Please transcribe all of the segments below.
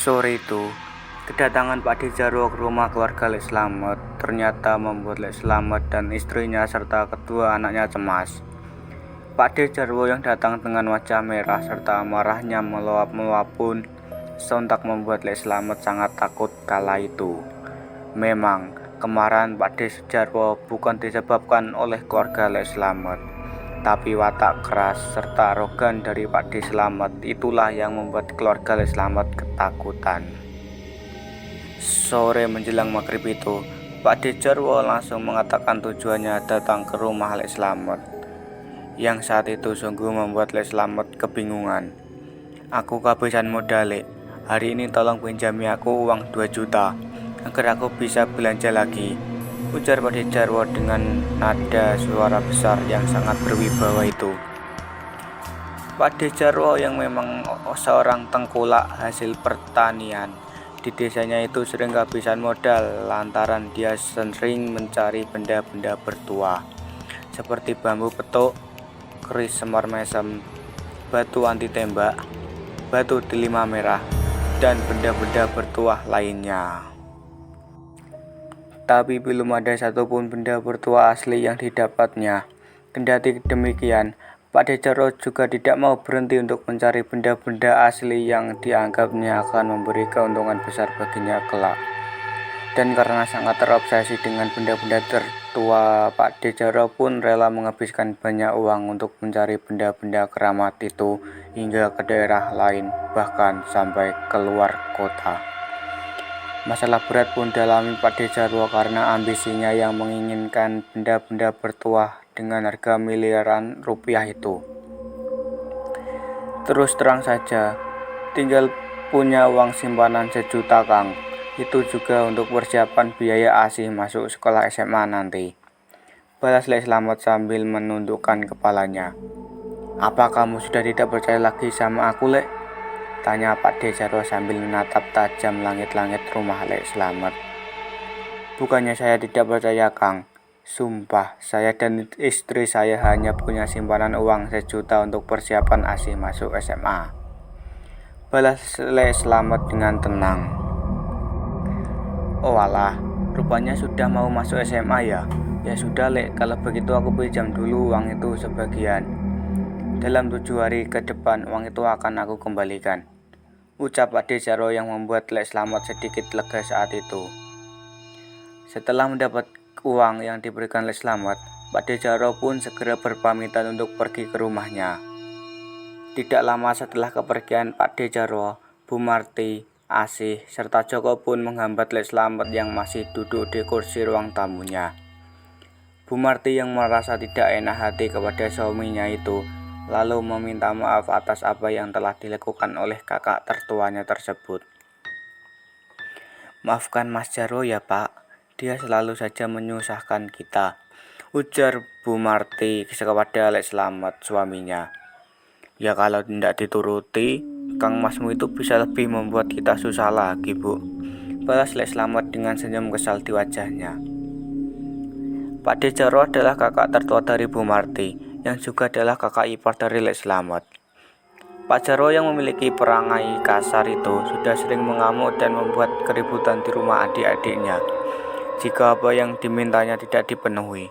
Sore itu, kedatangan Pak Dejarwo ke rumah keluarga Lek Slamet ternyata membuat Lek Slamet dan istrinya serta kedua anaknya cemas. Pak Dejarwo yang datang dengan wajah merah serta marahnya meluap-meluap pun sontak membuat Lek Slamet sangat takut kala itu. Memang, kemarahan Pak Dejarwo bukan disebabkan oleh keluarga Lek Slamet, tapi watak keras serta arogan dari Pak D. Slamet itulah yang membuat keluarga Lek Slamet ketakutan. Sore menjelang maghrib itu, Pak Dejarwo langsung mengatakan tujuannya datang ke rumah Lek Slamet, yang saat itu sungguh membuat Lek Slamet kebingungan. "Aku kehabisan modal, Lek. Hari ini tolong pinjami aku uang 2 juta agar aku bisa belanja lagi," ujar Pak Dejarwo dengan nada suara besar yang sangat berwibawa itu. Pak Dejarwo yang memang seorang tengkulak hasil pertanian di desanya itu sering kehabisan modal lantaran dia sering mencari benda-benda bertuah seperti bambu petuk, keris semar mesem, batu anti tembak, batu delima merah, dan benda-benda bertuah lainnya. Tapi belum ada satupun benda bertuah asli yang didapatnya. Kendati demikian, Pak Dejarwo juga tidak mau berhenti untuk mencari benda-benda asli yang dianggapnya akan memberi keuntungan besar baginya kelak. Dan karena sangat terobsesi dengan benda-benda tertua, Pak Dejarwo pun rela menghabiskan banyak uang untuk mencari benda-benda keramat itu hingga ke daerah lain, bahkan sampai keluar kota. Masalah berat pun dialami Pak Dejarwo karena ambisinya yang menginginkan benda-benda bertuah dengan harga miliaran rupiah itu. Terus terang saja, tinggal punya uang simpanan 1 juta, Kang. Itu juga untuk persiapan biaya ASih masuk sekolah SMA nanti, balas Lek Slamet sambil menundukkan kepalanya. "Apa kamu sudah tidak percaya lagi sama aku, Lek?" tanya Pak Dejarwo sambil menatap tajam langit-langit rumah Lek Slamet. "Bukannya saya tidak percaya, Kang. Sumpah, saya dan istri saya hanya punya simpanan uang 1 juta untuk persiapan ASih masuk SMA," balas Lek Slamet dengan tenang. "Oh alah, rupanya sudah mau masuk SMA ya? Ya sudah, Lek, kalau begitu aku pinjam dulu uang itu sebagian. Dalam 7 hari ke depan uang itu akan aku kembalikan," ucap Pak Dejarwo yang membuat Lek Slamet sedikit lega saat itu. Setelah mendapat uang yang diberikan Lek Slamet, Pak Dejarwo pun segera berpamitan untuk pergi ke rumahnya. Tidak lama setelah kepergian Pak Dejarwo, Bu Marti, Asih, serta Joko pun menghambat Lek Slamet yang masih duduk di kursi ruang tamunya. Bu Marti yang merasa tidak enak hati kepada suaminya itu lalu meminta maaf atas apa yang telah dilakukan oleh kakak tertuanya tersebut. "Maafkan Mas Jarwo ya, Pak. Dia selalu saja menyusahkan kita," ujar Bu Marti kepada Lek Slamet suaminya. "Ya kalau tidak dituruti, Kang Masmu itu bisa lebih membuat kita susah lagi, Bu," balas Lek Slamet dengan senyum kesal di wajahnya. Pak Dejarwo adalah kakak tertua dari Bu Marti, yang juga adalah kakak ipar dari Lek Slamet. Pak Jarwo yang memiliki perangai kasar itu sudah sering mengamuk dan membuat keributan di rumah adik-adiknya jika apa yang dimintanya tidak dipenuhi.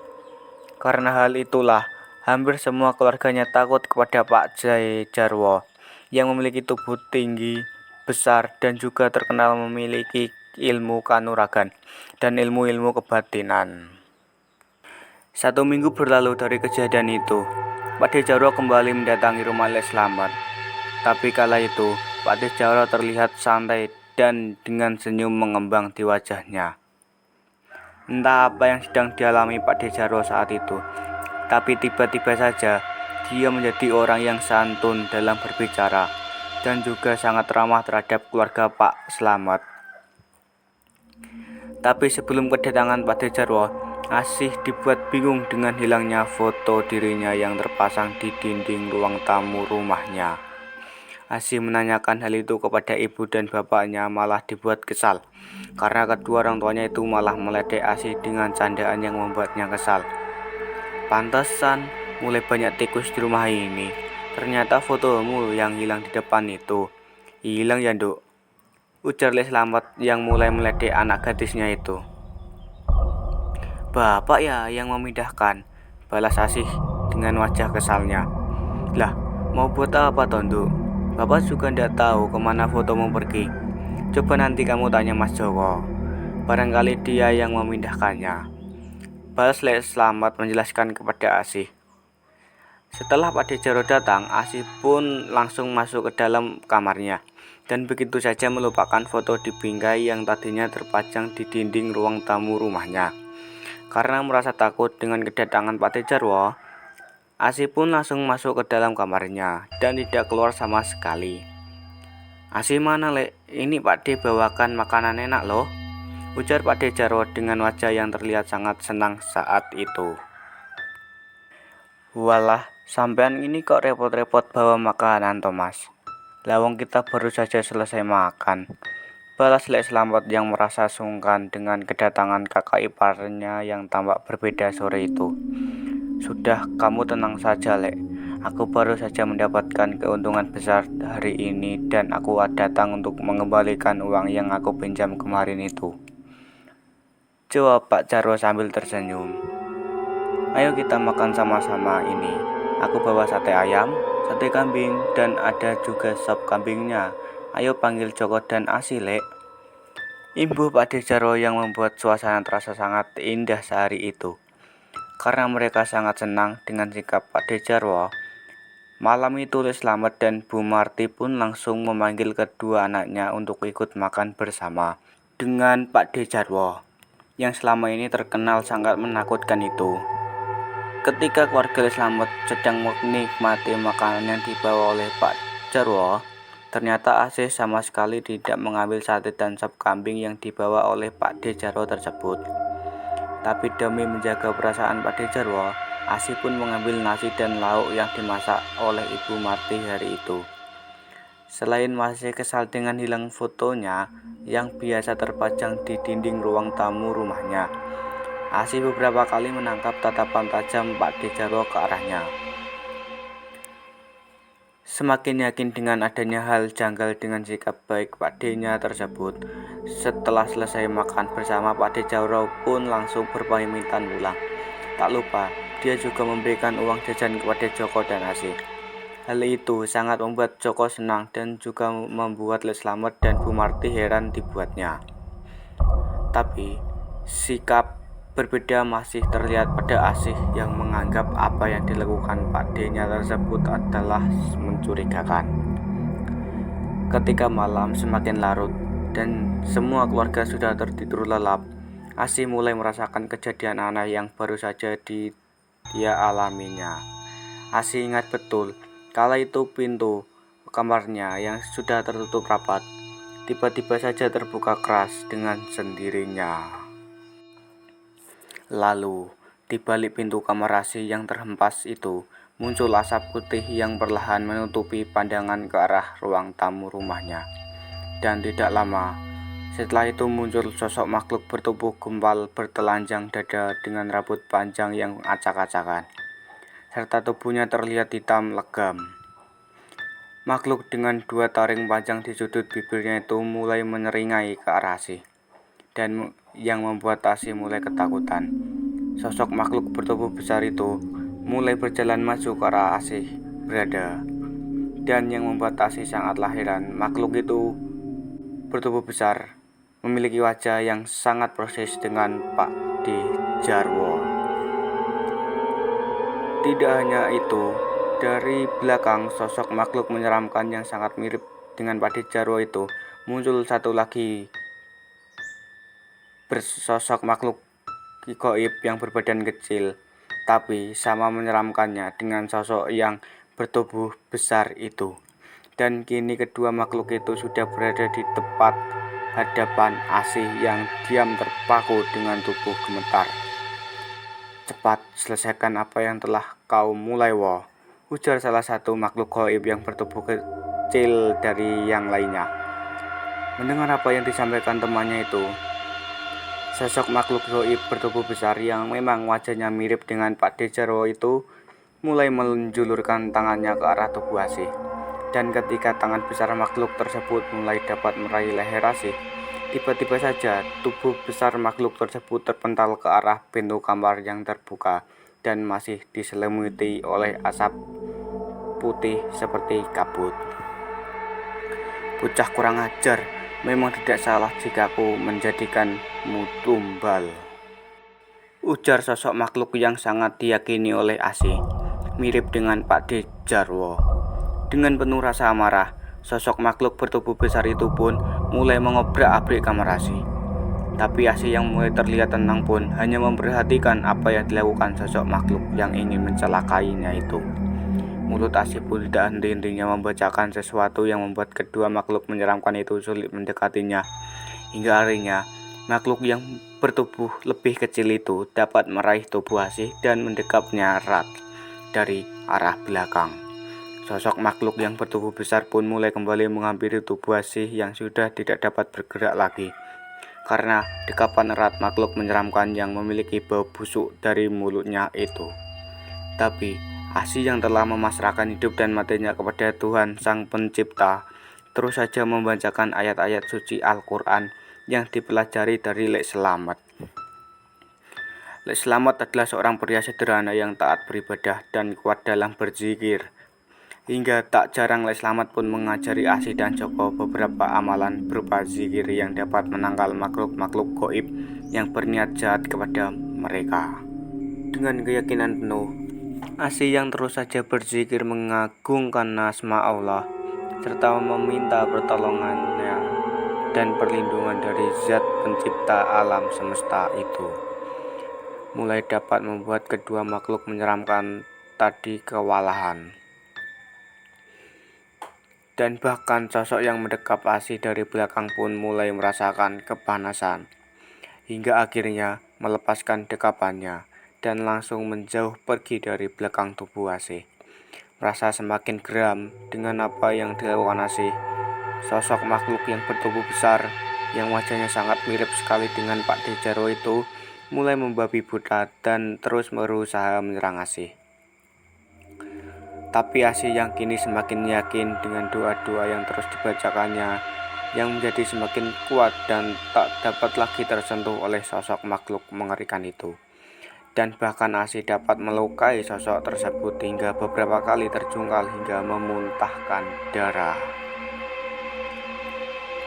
Karena hal itulah, hampir semua keluarganya takut kepada Pak Dejarwo yang memiliki tubuh tinggi, besar, dan juga terkenal memiliki ilmu kanuragan dan ilmu-ilmu kebatinan. 1 minggu berlalu dari kejadian itu, Pak Dejarwo kembali mendatangi rumah Lek Slamet. Tapi kala itu, Pak Dejarwo terlihat santai dan dengan senyum mengembang di wajahnya. Entah apa yang sedang dialami Pak Dejarwo saat itu, tapi tiba-tiba saja dia menjadi orang yang santun dalam berbicara dan juga sangat ramah terhadap keluarga Pak Slamet. Tapi sebelum kedatangan Pak Dejarwo, Asih dibuat bingung dengan hilangnya foto dirinya yang terpasang di dinding ruang tamu rumahnya. Asih menanyakan hal itu kepada ibu dan bapaknya malah dibuat kesal, karena kedua orang tuanya itu malah meledek Asih dengan candaan yang membuatnya kesal. "Pantesan mulai banyak tikus di rumah ini. Ternyata fotomu yang hilang di depan itu." "Hilang ya, Nduk?" ujar Lek Slamet yang mulai meledek anak gadisnya itu. Bapak ya yang memindahkan, balas Asih dengan wajah kesalnya. Lah, mau buat apa Tondo? Bapak juga ndak tahu kemana fotomu pergi. Coba nanti kamu tanya Mas Joko. Barangkali dia yang memindahkannya. Balas Lek Slamet menjelaskan kepada Asih. Setelah Pak Dejaro datang, Asih pun langsung masuk ke dalam kamarnya dan begitu saja melupakan foto di bingkai yang tadinya terpajang di dinding ruang tamu rumahnya. Karena merasa takut dengan kedatangan Pak Dejarwo, Asih pun langsung masuk ke dalam kamarnya dan tidak keluar sama sekali. Asih mana Lek? Ini Pak De bawakan makanan enak loh, ujar Pak Dejarwo dengan wajah yang terlihat sangat senang saat itu. Walah, sampean ini kok repot-repot bawa makanan Thomas. Lawang kita baru saja selesai makan, balas Lek Slamet yang merasa sungkan dengan kedatangan kakak iparnya yang tampak berbeda sore itu. Sudah, kamu tenang saja Lek. Aku baru saja mendapatkan keuntungan besar hari ini dan aku datang untuk mengembalikan uang yang aku pinjam kemarin itu, jawab Pak Jarwo sambil tersenyum. Ayo kita makan sama-sama ini. Aku bawa sate ayam, sate kambing, dan ada juga sop kambingnya. Ayo panggil Joko dan Asih Lek. Imbuh Pak Dejarwo yang membuat suasana terasa sangat indah sehari itu. Karena mereka sangat senang dengan sikap Pak Dejarwo, malam itu Lek Slamet dan Bu Marti pun langsung memanggil kedua anaknya untuk ikut makan bersama dengan Pak Dejarwo yang selama ini terkenal sangat menakutkan itu. Ketika keluarga Lek Slamet sedang menikmati makanan yang dibawa oleh Pak Jarwo, ternyata Asih sama sekali tidak mengambil sate dan sop kambing yang dibawa oleh Pak Dejarwo tersebut. Tapi demi menjaga perasaan Pak Dejarwo, Asih pun mengambil nasi dan lauk yang dimasak oleh Ibu Marti hari itu. Selain masih kesal dengan hilang fotonya yang biasa terpajang di dinding ruang tamu rumahnya, Asih beberapa kali menangkap tatapan tajam Pak Dejarwo ke arahnya. Semakin yakin dengan adanya hal janggal dengan sikap baik Pak D-nya tersebut, setelah selesai makan bersama Pak Dejarwo pun langsung berpamitan pulang. Tak lupa, dia juga memberikan uang jajan kepada Joko dan Asih. Hal itu sangat membuat Joko senang dan juga membuat Lek Slamet dan Bu Marti heran dibuatnya. Tapi, sikap berbeda masih terlihat pada Asih yang menganggap apa yang dilakukan Pak D-nya tersebut adalah mencurigakan. Ketika malam semakin larut dan semua keluarga sudah tertidur lelap, Asih mulai merasakan kejadian aneh yang baru saja dia alaminya. Asih ingat betul, kala itu pintu kamarnya yang sudah tertutup rapat tiba-tiba saja terbuka keras dengan sendirinya. Lalu, di balik pintu kamar Asih yang terhempas itu, muncul asap putih yang perlahan menutupi pandangan ke arah ruang tamu rumahnya. Dan tidak lama, setelah itu muncul sosok makhluk bertubuh gempal bertelanjang dada dengan rambut panjang yang acak-acakan, serta tubuhnya terlihat hitam legam. Makhluk dengan dua taring panjang di sudut bibirnya itu mulai menyeringai ke arah Asih, dan yang membuat Asih mulai ketakutan. Sosok makhluk bertubuh besar itu mulai berjalan maju ke arah Asih berada. Dan yang membuat Asih sangatlah heran, makhluk itu bertubuh besar, memiliki wajah yang sangat persis dengan Pak Dejarwo. Tidak hanya itu, dari belakang sosok makhluk menyeramkan yang sangat mirip dengan Pak Dejarwo itu muncul satu lagi bersosok makhluk gaib yang berbadan kecil, tapi sama menyeramkannya dengan sosok yang bertubuh besar itu. Dan kini kedua makhluk itu sudah berada di tepat hadapan Asih yang diam terpaku dengan tubuh gemetar. Cepat selesaikan apa yang telah kau mulai, Wo, ujar salah satu makhluk gaib yang bertubuh kecil dari yang lainnya. Mendengar apa yang disampaikan temannya itu, sosok makhluk gaib bertubuh besar yang memang wajahnya mirip dengan Pak Dejarwo itu mulai menjulurkan tangannya ke arah tubuh Asih Dan ketika tangan besar makhluk tersebut mulai dapat meraih leher Asih, tiba-tiba saja tubuh besar makhluk tersebut terpental ke arah pintu kamar yang terbuka dan masih diselimuti oleh asap putih seperti kabut. "Bocah kurang ajar, memang tidak salah jika aku menjadikanmu tumbal," ujar sosok makhluk yang sangat diyakini oleh Asih, mirip dengan Pak D. Jarwo. Dengan penuh rasa amarah, sosok makhluk bertubuh besar itu pun mulai mengobrak-abrik kamar Asih. Tapi Asih yang mulai terlihat tenang pun hanya memperhatikan apa yang dilakukan sosok makhluk yang ingin mencelakainya itu. Mulut Asih pun tidak henti-hentinya membacakan sesuatu yang membuat kedua makhluk menyeramkan itu sulit mendekatinya. Hingga akhirnya, makhluk yang bertubuh lebih kecil itu dapat meraih tubuh Asih dan mendekapnya erat dari arah belakang. Sosok makhluk yang bertubuh besar pun mulai kembali menghampiri tubuh Asih yang sudah tidak dapat bergerak lagi. Karena dekapan erat makhluk menyeramkan yang memiliki bau busuk dari mulutnya itu. Tapi Asih yang telah memasrahkan hidup dan matinya kepada Tuhan Sang Pencipta terus saja membacakan ayat-ayat suci Al-Quran yang dipelajari dari Lek Slamet. Lek Slamet adalah seorang pria sederhana yang taat beribadah dan kuat dalam berzikir. Hingga tak jarang Lek Slamet pun mengajari Asih dan Joko beberapa amalan berupa zikir yang dapat menangkal makhluk-makhluk gaib yang berniat jahat kepada mereka. Dengan keyakinan penuh, Asih yang terus saja berzikir mengagungkan nama Allah serta meminta pertolongannya dan perlindungan dari Zat Pencipta alam semesta itu, mulai dapat membuat kedua makhluk menyeramkan tadi kewalahan. Dan bahkan sosok yang mendekap Asih dari belakang pun mulai merasakan kepanasan, hingga akhirnya melepaskan dekapannya dan langsung menjauh pergi dari belakang tubuh Asih. Merasa semakin geram dengan apa yang dilakukan Asih, sosok makhluk yang bertubuh besar yang wajahnya sangat mirip sekali dengan Pak D. Jarwo itu mulai membabi buta dan terus berusaha menyerang Asih. Tapi Asih yang kini semakin yakin dengan doa-doa yang terus dibacakannya, yang menjadi semakin kuat dan tak dapat lagi tersentuh oleh sosok makhluk mengerikan itu. Dan bahkan Asih dapat melukai sosok tersebut hingga beberapa kali terjungkal hingga memuntahkan darah.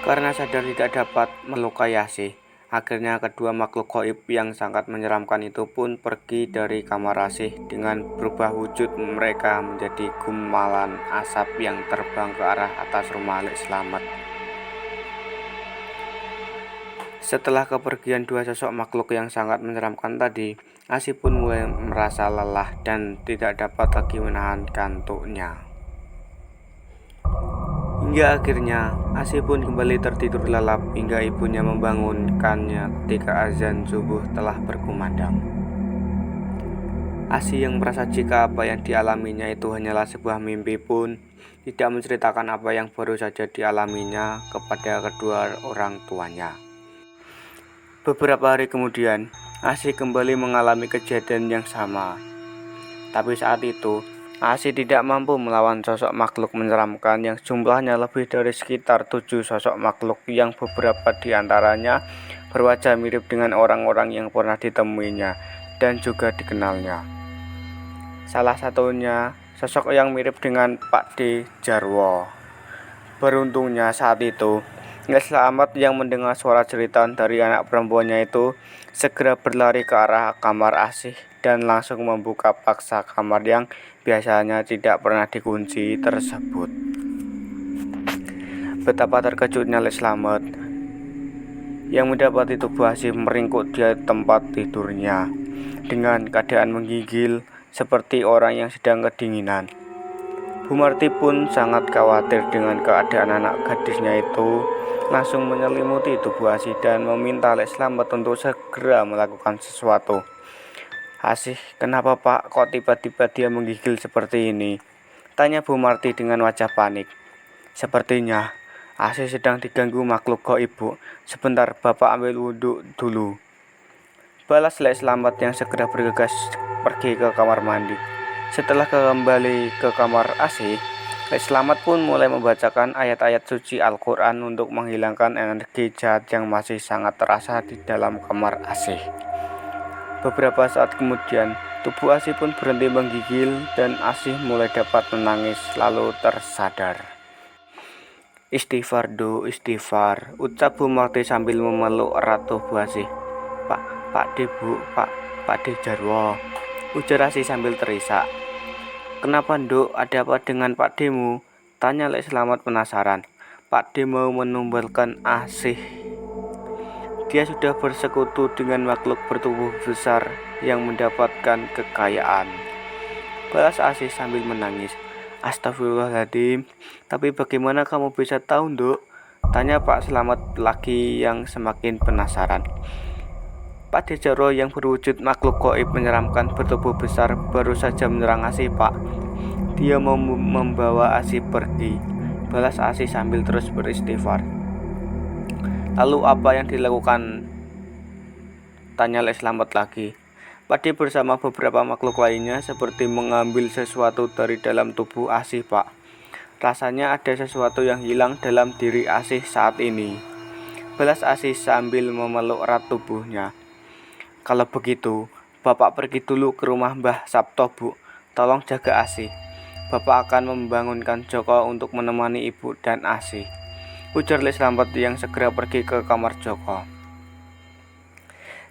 Karena sadar tidak dapat melukai Asih, akhirnya kedua makhluk gaib yang sangat menyeramkan itu pun pergi dari kamar Asih dengan berubah wujud mereka menjadi gumpalan asap yang terbang ke arah atas rumah Lek Slamet. Setelah kepergian dua sosok makhluk yang sangat menyeramkan tadi, Asih pun mulai merasa lelah dan tidak dapat lagi menahan kantuknya. Hingga akhirnya Asih pun kembali tertidur lelap hingga ibunya membangunkannya ketika azan subuh telah berkumandang. Asih yang merasa jika apa yang dialaminya itu hanyalah sebuah mimpi pun tidak menceritakan apa yang baru saja dialaminya kepada kedua orang tuanya. Beberapa hari kemudian, Asih kembali mengalami kejadian yang sama. Tapi saat itu, Asih tidak mampu melawan sosok makhluk menyeramkan yang jumlahnya lebih dari sekitar 7 sosok makhluk yang beberapa di antaranya berwajah mirip dengan orang-orang yang pernah ditemuinya dan juga dikenalnya. Salah satunya sosok yang mirip dengan Pak D. Jarwo. Beruntungnya saat itu, Lek Slamet yang mendengar suara jeritan dari anak perempuannya itu segera berlari ke arah kamar Asih dan langsung membuka paksa kamar yang biasanya tidak pernah dikunci tersebut. Betapa terkejutnya Lek Slamet yang mendapati tubuh Asih meringkuk di tempat tidurnya dengan keadaan menggigil seperti orang yang sedang kedinginan. Bu Marti pun sangat khawatir dengan keadaan anak gadisnya itu, langsung menyelimuti tubuh Asih dan meminta Lek Slamet untuk segera melakukan sesuatu. "Asih, kenapa Pak? Kok tiba-tiba dia menggigil seperti ini?" tanya Bu Marti dengan wajah panik. "Sepertinya Asih sedang diganggu makhluk gaib, Bu. Sebentar, Bapak ambil wudhu dulu," balas Lek Slamet yang segera bergegas pergi ke kamar mandi. Setelah kembali ke kamar Asih, Lek Selamat pun mulai membacakan ayat-ayat suci Al-Quran untuk menghilangkan energi jahat yang masih sangat terasa di dalam kamar Asih. Beberapa saat kemudian, tubuh Asih pun berhenti menggigil dan Asih mulai dapat menangis lalu tersadar. Istighfar do, istighfar, ucap Bu Marti sambil memeluk erat tubuh Asih. Pak De Bu, Pak De Jarwo, ujar Asih sambil terisak. Kenapa Nduk, ada apa dengan Pak Demu? Tanya Lek Selamat penasaran. Pak De mau menumbalkan Asih. Dia sudah bersekutu dengan makhluk bertubuh besar yang mendapatkan kekayaan. Balas Asih sambil menangis. Astagfirullahaladzim, tapi bagaimana kamu bisa tahu, Nduk? Tanya Pak Selamat lagi yang semakin penasaran. Pak De Jarwo yang berwujud makhluk gaib menyeramkan bertubuh besar baru saja menyerang Asih, Pak. Dia mau membawa Asih pergi. Balas Asih sambil terus beristighfar. Lalu apa yang dilakukan? Tanya Lek Selamat lagi. Pak De bersama beberapa makhluk lainnya seperti mengambil sesuatu dari dalam tubuh Asih, Pak. Rasanya ada sesuatu yang hilang dalam diri Asih saat ini. Balas Asih sambil memeluk erat tubuhnya. Kalau begitu, Bapak pergi dulu ke rumah Mbah Sabto, Bu. Tolong jaga Asih. Bapak akan membangunkan Joko untuk menemani Ibu dan Asih, ujar Lek Selamat yang segera pergi ke kamar Joko.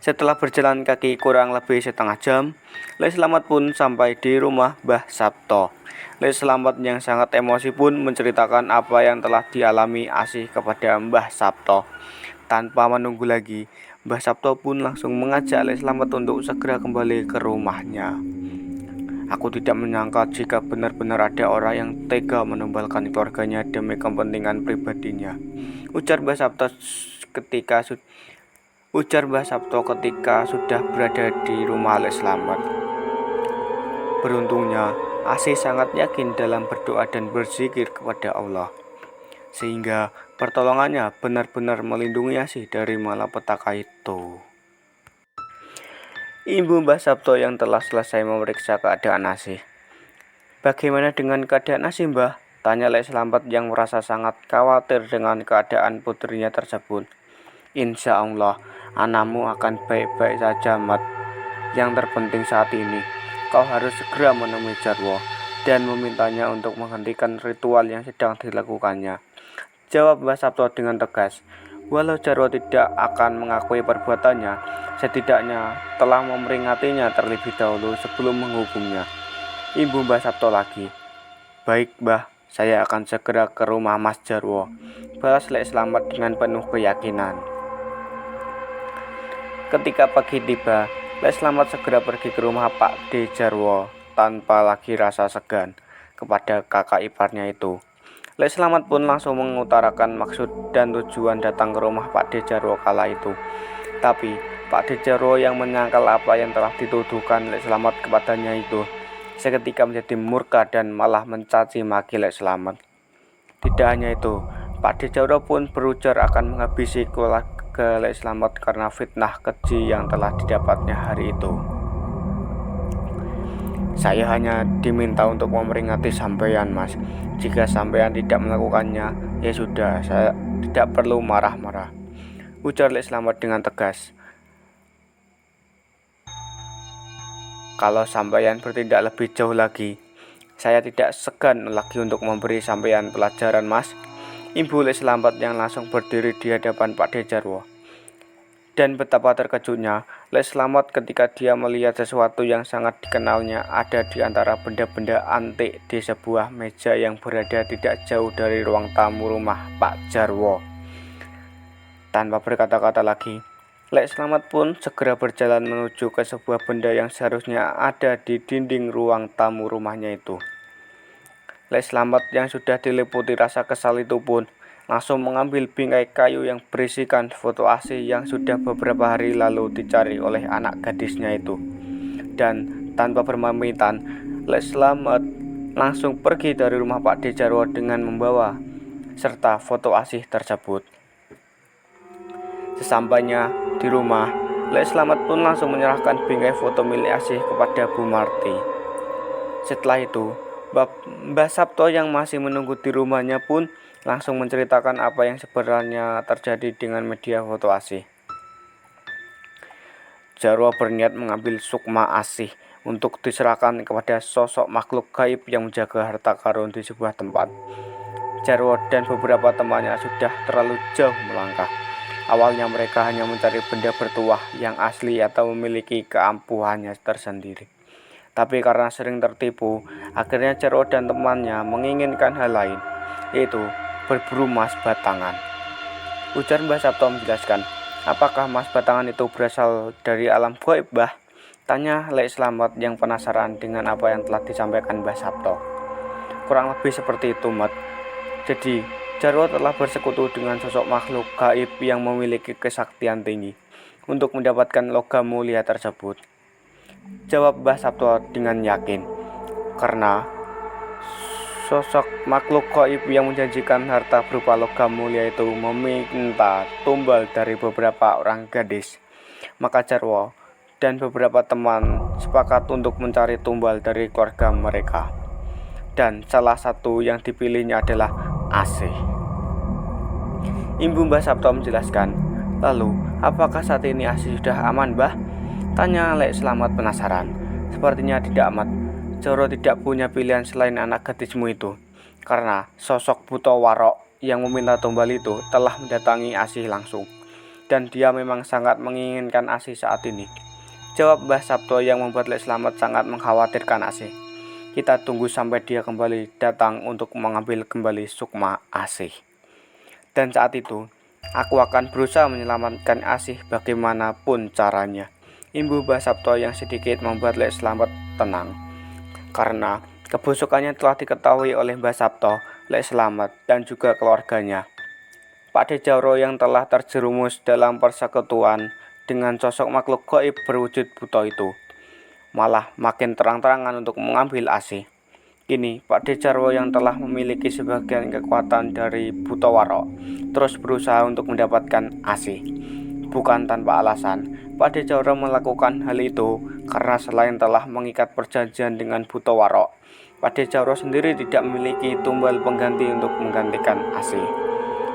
Setelah berjalan kaki kurang lebih setengah jam, Lek Selamat pun sampai di rumah Mbah Sabto. Lek Selamat yang sangat emosi pun menceritakan apa yang telah dialami Asih kepada Mbah Sabto. Tanpa menunggu lagi, Mbah Sabto pun langsung mengajak Lek Selamat untuk segera kembali ke rumahnya. Aku tidak menyangka jika benar-benar ada orang yang tega menumbalkan keluarganya demi kepentingan pribadinya, ujar Mbah Sabto ketika sudah berada di rumah Lek Selamat. Beruntungnya, Asih sangat yakin dalam berdoa dan berzikir kepada Allah, sehingga pertolongannya benar-benar melindungi Asih dari malapetaka itu. Ibu Mbah Sabto yang telah selesai memeriksa keadaan Asih. Bagaimana dengan keadaan Asih, Mbah? Tanya Lek Selamat yang merasa sangat khawatir dengan keadaan putrinya tersebut. Insya Allah, anakmu akan baik-baik saja, Mat. Yang terpenting saat ini, kau harus segera menemui Jarwo dan memintanya untuk menghentikan ritual yang sedang dilakukannya, jawab Mbah Sabto dengan tegas. Walau Jarwo tidak akan mengakui perbuatannya, setidaknya telah memperingatinya terlebih dahulu sebelum menghukumnya. Ibu Mbah Sabto lagi. Baik, Mbah, saya akan segera ke rumah Mas Jarwo, balas Lek Selamat dengan penuh keyakinan. Ketika pagi tiba, Lek Selamat segera pergi ke rumah Pak De Jarwo tanpa lagi rasa segan kepada kakak iparnya itu. Lek Selamat pun langsung mengutarakan maksud dan tujuan datang ke rumah Pak De Jarwo kala itu. Tapi Pak De Jarwo yang menyangkal apa yang telah dituduhkan Lek Selamat kepadanya itu seketika menjadi murka dan malah mencaci maki Lek Selamat. Tidak hanya itu, Pak De Jarwo pun berujar akan menghabisi keluarga Lek Selamat karena fitnah keji yang telah didapatnya hari itu. Saya hanya diminta untuk memperingati sampean, Mas. Jika sampean tidak melakukannya, ya sudah, saya tidak perlu marah-marah, ujar Lek Selamat dengan tegas. Kalau sampean bertindak lebih jauh lagi, saya tidak segan lagi untuk memberi sampean pelajaran, Mas. Ibu Lek Selamat yang langsung berdiri di hadapan Pak De Jarwo. Dan betapa terkejutnya Lek Selamat ketika dia melihat sesuatu yang sangat dikenalnya ada di antara benda-benda antik di sebuah meja yang berada tidak jauh dari ruang tamu rumah Pak Jarwo. Tanpa berkata-kata lagi, Lek Selamat pun segera berjalan menuju ke sebuah benda yang seharusnya ada di dinding ruang tamu rumahnya itu. Lek Selamat yang sudah diliputi rasa kesal itu pun langsung mengambil bingkai kayu yang berisikan foto Asih yang sudah beberapa hari lalu dicari oleh anak gadisnya itu. Dan tanpa berpamitan, Lek Selamat langsung pergi dari rumah Pak De Jarwo dengan membawa serta foto Asih tersebut. Sesampainya di rumah, Lek Selamat pun langsung menyerahkan bingkai foto milik Asih kepada Bu Marti. Setelah itu, Mbah Sabto yang masih menunggu di rumahnya pun langsung menceritakan apa yang sebenarnya terjadi dengan media foto Asih. Jarwo berniat mengambil sukma Asih untuk diserahkan kepada sosok makhluk gaib yang menjaga harta karun di sebuah tempat. Jarwo dan beberapa temannya sudah terlalu jauh melangkah. Awalnya mereka hanya mencari benda bertuah yang asli atau memiliki keampuhannya tersendiri. Tapi karena sering tertipu, akhirnya Jarwo dan temannya menginginkan hal lain, yaitu berburu emas batangan. Ujar Mbah Sabto menjelaskan, apakah emas batangan itu berasal dari alam gaib, Mbah? Tanya Lek Slamet yang penasaran dengan apa yang telah disampaikan Mbah Sabto. Kurang lebih seperti itu, Mat. Jadi, Jarwo telah bersekutu dengan sosok makhluk gaib yang memiliki kesaktian tinggi untuk mendapatkan logam mulia tersebut. Jawab Mbah Sabto dengan yakin, karena sosok makhluk gaib yang menjanjikan harta berupa logam mulia itu meminta tumbal dari beberapa orang gadis. Maka Jarwo dan beberapa teman sepakat untuk mencari tumbal dari keluarga mereka. Dan salah satu yang dipilihnya adalah Asih. Ibu Mbah Sabto menjelaskan, lalu apakah saat ini Asih sudah aman, Mbah? Tanya Lek Slamet penasaran. Sepertinya tidak, amat. Jarwo tidak punya pilihan selain anak gadismu itu, karena sosok Buto Warok yang meminta tumbal itu telah mendatangi Asih langsung, dan dia memang sangat menginginkan Asih saat ini. Jawab Mbah Sabto yang membuat Lek Slamet sangat mengkhawatirkan Asih. Kita tunggu sampai dia kembali datang untuk mengambil kembali sukma Asih. Dan saat itu, aku akan berusaha menyelamatkan Asih bagaimanapun caranya. Imbu Mbah Sabto yang sedikit membuat Lek Slamet tenang, karena kebusukannya telah diketahui oleh Mbah Sabto, Lek Slamet, dan juga keluarganya. Pak De Jarwo yang telah terjerumus dalam persekutuan dengan sosok makhluk gaib berwujud buta itu malah makin terang-terangan untuk mengambil Asih. Kini Pak De Jarwo yang telah memiliki sebagian kekuatan dari Buto Warok terus berusaha untuk mendapatkan Asih. Bukan tanpa alasan, Pak De Jarwo melakukan hal itu karena selain telah mengikat perjanjian dengan Buto Warok, Pak De Jarwo sendiri tidak memiliki tumbal pengganti untuk menggantikan Asih.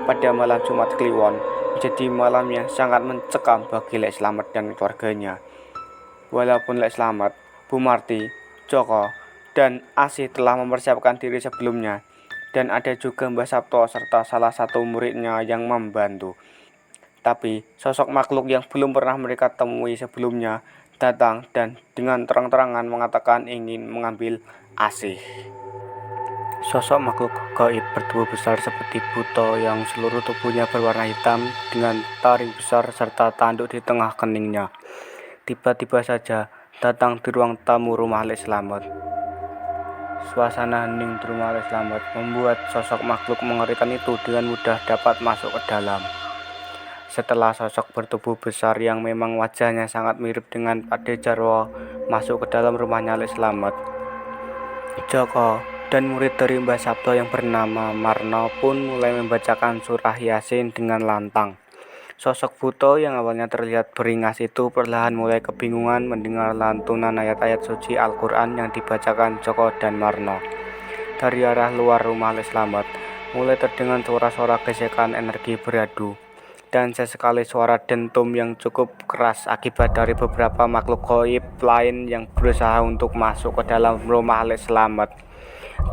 Pada malam Jumat Kliwon menjadi malam yang sangat mencekam bagi Lek Slamet dan keluarganya. Walaupun Lek Slamet, Bu Marti, Joko, dan Asih telah mempersiapkan diri sebelumnya, dan ada juga Mbah Sabto serta salah satu muridnya yang membantu. Tapi sosok makhluk yang belum pernah mereka temui sebelumnya datang dan dengan terang-terangan mengatakan ingin mengambil Asih. Sosok makhluk gaib bertubuh besar seperti buto yang seluruh tubuhnya berwarna hitam dengan taring besar serta tanduk di tengah keningnya. Tiba-tiba saja datang di ruang tamu rumah Lek Slamet. Suasana hening di rumah Lek Slamet membuat sosok makhluk mengerikan itu dengan mudah dapat masuk ke dalam. Setelah sosok bertubuh besar yang memang wajahnya sangat mirip dengan Pak De Jarwo masuk ke dalam rumahnya Lek Slamet, Joko dan murid dari Mbah Sabto yang bernama Marno pun mulai membacakan surah Yasin dengan lantang. Sosok buto yang awalnya terlihat beringas itu perlahan mulai kebingungan mendengar lantunan ayat-ayat suci Al-Quran yang dibacakan Joko dan Marno. Dari arah luar rumah Lek Slamet mulai terdengar suara-suara gesekan energi beradu, dan sesekali suara dentum yang cukup keras akibat dari beberapa makhluk gaib lain yang berusaha untuk masuk ke dalam rumah Lek Slamet.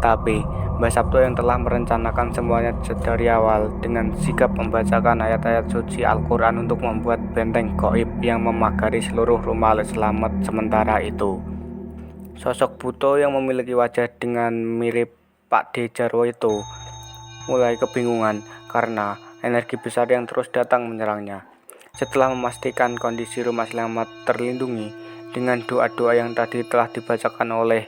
Tapi Mbah Sabto yang telah merencanakan semuanya dari awal dengan sigap membacakan ayat-ayat suci Al-Quran untuk membuat benteng gaib yang memagari seluruh rumah Lek Slamet. Sementara itu, sosok buto yang memiliki wajah dengan mirip Pak De Jarwo itu mulai kebingungan karena energi besar yang terus datang menyerangnya. Setelah memastikan kondisi rumah Slamet terlindungi dengan doa-doa yang tadi telah dibacakan oleh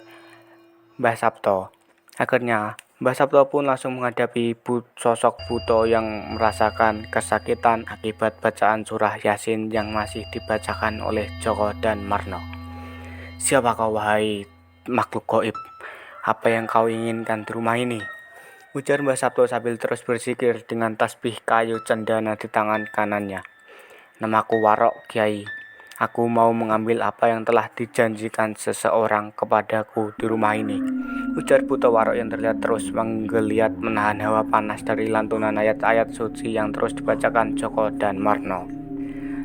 Mbah Sabto, akhirnya Mbah Sabto pun langsung menghadapi sosok buto yang merasakan kesakitan akibat bacaan surah Yasin yang masih dibacakan oleh Joko dan Marno. Siapa kau, wahai makhluk gaib? Apa yang kau inginkan di rumah ini? Ujar Mbah Sabto sambil terus berzikir dengan tasbih kayu cendana di tangan kanannya. Namaku Warok, Kiai. Aku mau mengambil apa yang telah dijanjikan seseorang kepadaku di rumah ini, ujar Buta Warok yang terlihat terus menggeliat menahan hawa panas dari lantunan ayat-ayat suci yang terus dibacakan Joko dan Marno.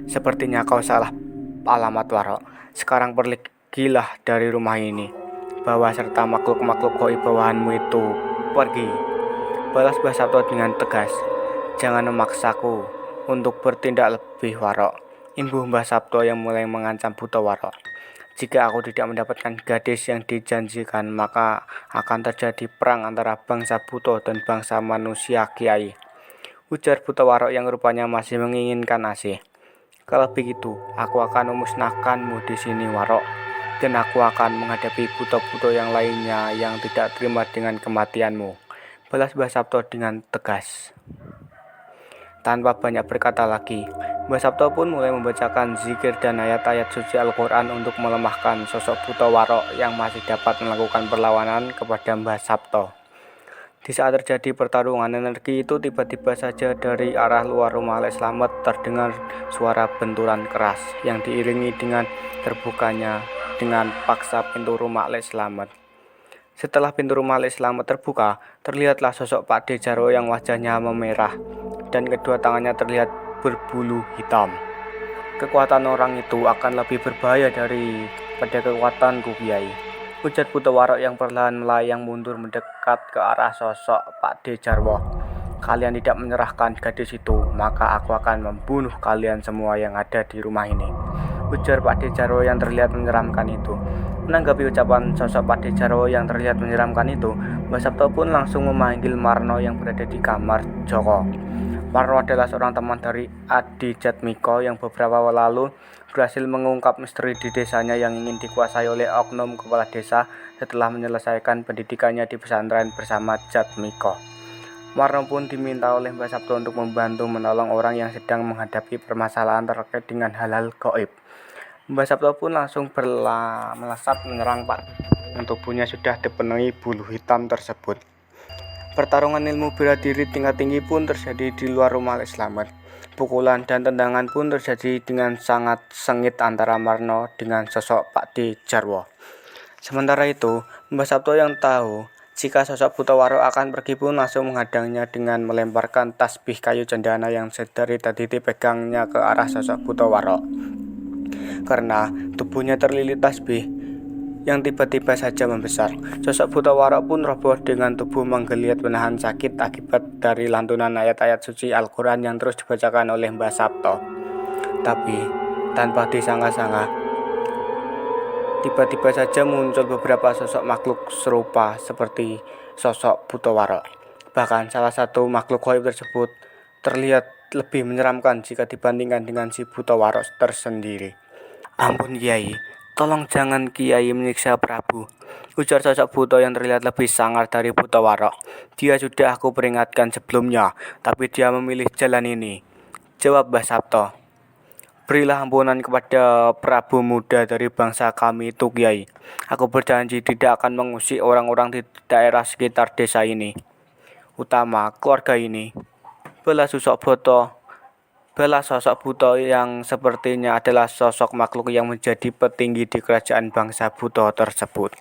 Sepertinya kau salah alamat, Warok. Sekarang pergilah dari rumah ini. Bawa serta makhluk-makhluk gaib bawahanmu itu pergi. Balas Mbah Sabto dengan tegas. Jangan memaksaku untuk bertindak lebih, Warok. Imbuh Mbah Sabto yang mulai mengancam Buta Warok. Jika aku tidak mendapatkan gadis yang dijanjikan, maka akan terjadi perang antara bangsa Buto dan bangsa manusia, Kiai. Ujar Buta Warok yang rupanya masih menginginkan asih. Kalau begitu, aku akan memusnahkanmu di sini, Warok. Dan aku akan menghadapi buto-buto yang lainnya yang tidak terima dengan kematianmu. Balas Mbah Sabto dengan tegas. Tanpa banyak berkata lagi, Mbah Sabto pun mulai membacakan zikir dan ayat-ayat suci Al-Quran untuk melemahkan sosok Buta Warok yang masih dapat melakukan perlawanan kepada Mbah Sabto. Di saat terjadi pertarungan energi itu, tiba-tiba saja dari arah luar rumah Lek Slamet terdengar suara benturan keras yang diiringi dengan terbukanya dengan paksa pintu rumah Lek Slamet. Setelah pintu rumah Lek Slamet terbuka, terlihatlah sosok Pak De Jarwo yang wajahnya memerah dan kedua tangannya terlihat berbulu hitam. Kekuatan orang itu akan lebih berbahaya daripada kekuatanku, Kiai, ujar Buta Warok yang perlahan melayang mundur mendekat ke arah sosok Pak De Jarwo. Kalian tidak menyerahkan gadis itu, maka aku akan membunuh kalian semua yang ada di rumah ini, ujar Pak De Jarwo yang terlihat menyeramkan itu. Menanggapi ucapan sosok Pak De Jarwo yang terlihat menyeramkan itu, Mbah Sabto pun langsung memanggil Marno yang berada di kamar Joko. Marno adalah seorang teman dari Adi Jatmiko yang beberapa waktu lalu berhasil mengungkap misteri di desanya yang ingin dikuasai oleh oknum kepala desa setelah menyelesaikan pendidikannya di pesantren bersama Jatmiko. Marno pun diminta oleh Mbah Sabto untuk membantu menolong orang yang sedang menghadapi permasalahan terkait dengan hal-hal gaib. Mbah Sabto pun langsung melesat menyerang Pak yang tubuhnya sudah dipenuhi bulu hitam tersebut. Pertarungan ilmu bela diri tingkat tinggi pun terjadi di luar rumah Lek Slamet. Pukulan dan tendangan pun terjadi dengan sangat sengit antara Marno dengan sosok Pak De Jarwo. Sementara itu, Mbah Sabto yang tahu jika sosok Buta Warok akan pergi pun langsung menghadangnya dengan melemparkan tasbih kayu cendana yang sedari tadi dipegangnya ke arah sosok Buta Warok. Karena tubuhnya terlilit tasbih yang tiba-tiba saja membesar, sosok Buta Warok pun roboh dengan tubuh menggeliat menahan sakit akibat dari lantunan ayat-ayat suci Al-Quran yang terus dibacakan oleh Mbah Sabto. Tapi tanpa disangka-sangka, tiba-tiba saja muncul beberapa sosok makhluk serupa seperti sosok Buta Warok. Bahkan salah satu makhluk gaib tersebut terlihat lebih menyeramkan jika dibandingkan dengan si Buta Warok tersendiri. Ampun Kiai, tolong jangan Kiai menyiksa Prabu, ujar sosok Buto yang terlihat lebih sangar dari Buta Warok. Dia sudah aku peringatkan sebelumnya, tapi dia memilih jalan ini, jawab Mbah Sabto. Berilah ampunan kepada Prabu muda dari bangsa kami itu, Kiai. Aku berjanji tidak akan mengusik orang-orang di daerah sekitar desa ini, utama keluarga ini. Balas sosok Buto yang sepertinya adalah sosok makhluk yang menjadi petinggi di kerajaan bangsa Buto tersebut.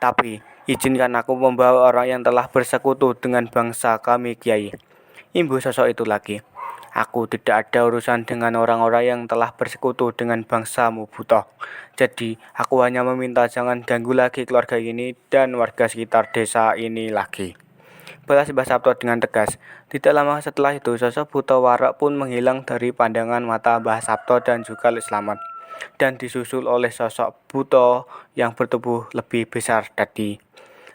Tapi, izinkan aku membawa orang yang telah bersekutu dengan bangsa kami, Kiai, imbuh sosok itu lagi. Aku tidak ada urusan dengan orang-orang yang telah bersekutu dengan bangsamu, Buto. Jadi, aku hanya meminta jangan ganggu lagi keluarga ini dan warga sekitar desa ini lagi, balas Mbah Sabto dengan tegas. Tidak lama setelah itu, sosok Buta Warok pun menghilang dari pandangan mata Mbah Sabto dan juga Lek Slamet, dan disusul oleh sosok Buto yang bertubuh lebih besar tadi,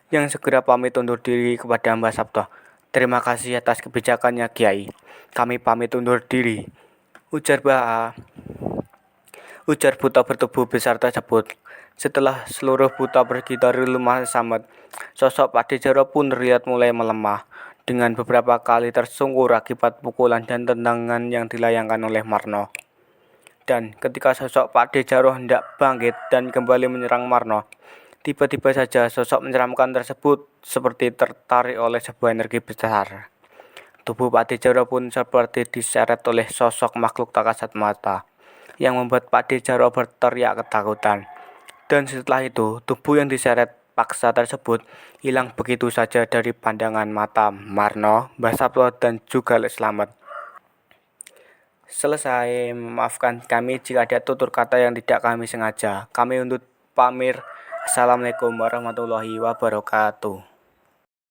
yang segera pamit undur diri kepada Mbah Sabto. Terima kasih atas kebijakannya, Kiai. Kami pamit undur diri, ujar Buta bertubuh besar tersebut. Setelah seluruh Buta pergi dari rumah Slamet, sosok Pak De Jarwo pun terlihat mulai melemah, dengan beberapa kali tersungkur akibat pukulan dan tendangan yang dilayangkan oleh Marno. Dan ketika sosok Pak De Jarwo hendak bangkit dan kembali menyerang Marno, tiba-tiba saja sosok menyeramkan tersebut seperti tertarik oleh sebuah energi besar. Tubuh Pak De Jarwo pun seperti diseret oleh sosok makhluk tak kasat mata. yang membuat Pak D Jarwo berteriak ketakutan. Dan setelah itu, tubuh yang diseret paksa tersebut hilang begitu saja dari pandangan mata Marno, Mbah Sapto, dan juga Lek Slamet. Selesai, maafkan kami jika ada tutur kata yang tidak kami sengaja. Kami untuk pamir. Assalamualaikum warahmatullahi wabarakatuh.